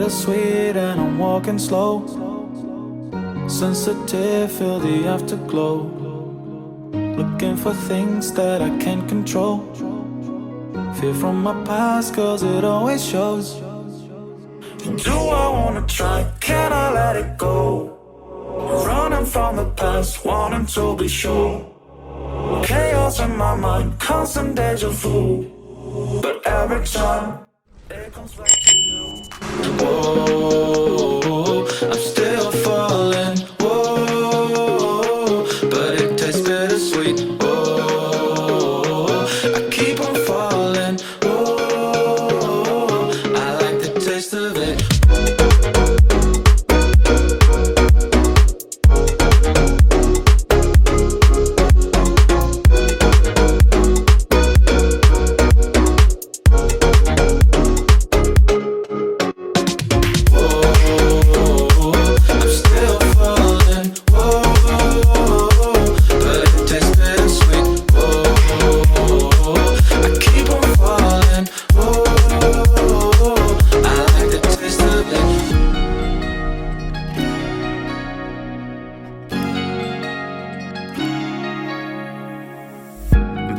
bittersweet and I'm walking slow. Sensitive, feel the afterglow. Looking for things that I can't control. Fear from my past, cause it always shows. Do I wanna try? Can I let it go? Running from the past, wanting to be sure. Chaos in my mind, constant deja vu. But every time it comes back to you. Whoa, I'm still falling. Whoa, but it tastes bittersweet. Whoa, I keep on falling. Whoa, I like the taste of it.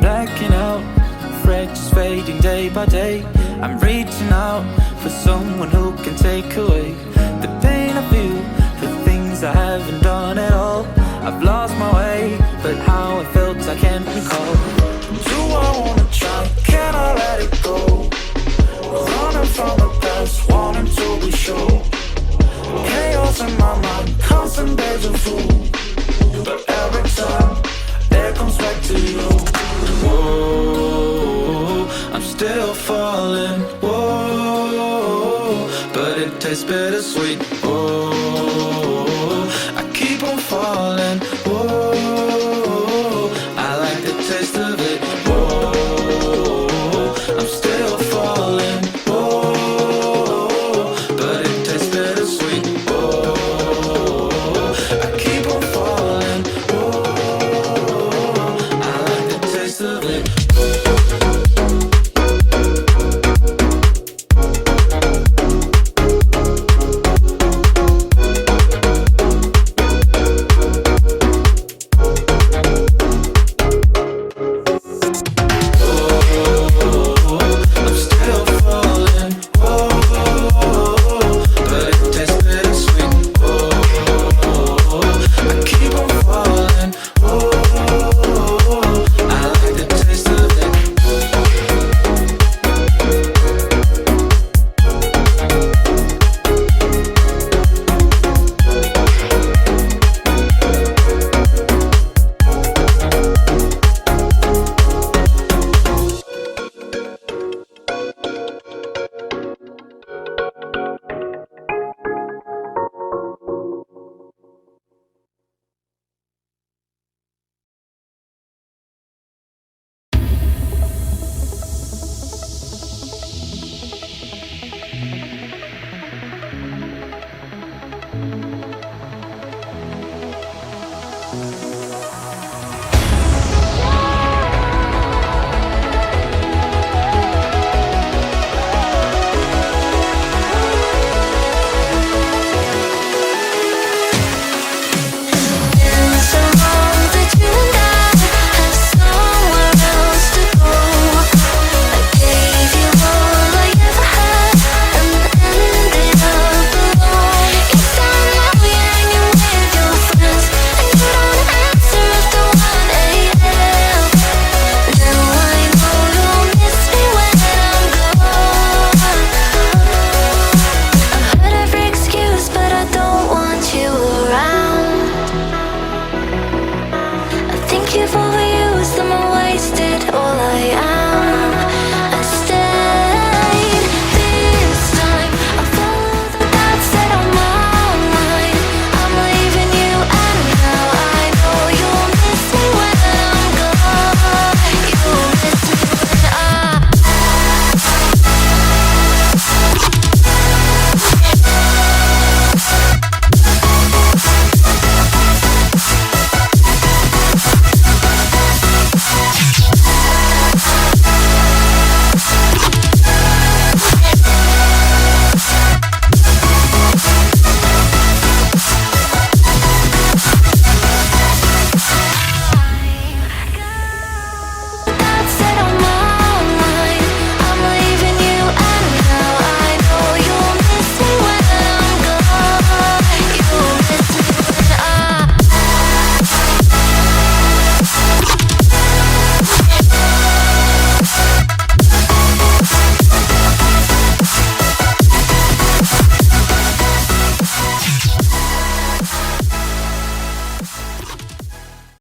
Blacking out, fractures fading day by day. I'm reaching out for someone who can take away the pain I feel, the things I haven't done at all. I've lost my way, but how I felt I can't recall. Do I wanna try? Can I let it go? Running from the past, wanting to be sure. Chaos in my mind, constant deja vu. But every time it comes back to you. Whoa, I'm still falling. Whoa, but it tastes bittersweet. Whoa, I keep on falling. Whoa, I like the taste of it. Whoa, I'm still falling. Whoa, but it tastes bittersweet. Whoa, I keep on falling. Whoa, I like the taste of it. Thank you for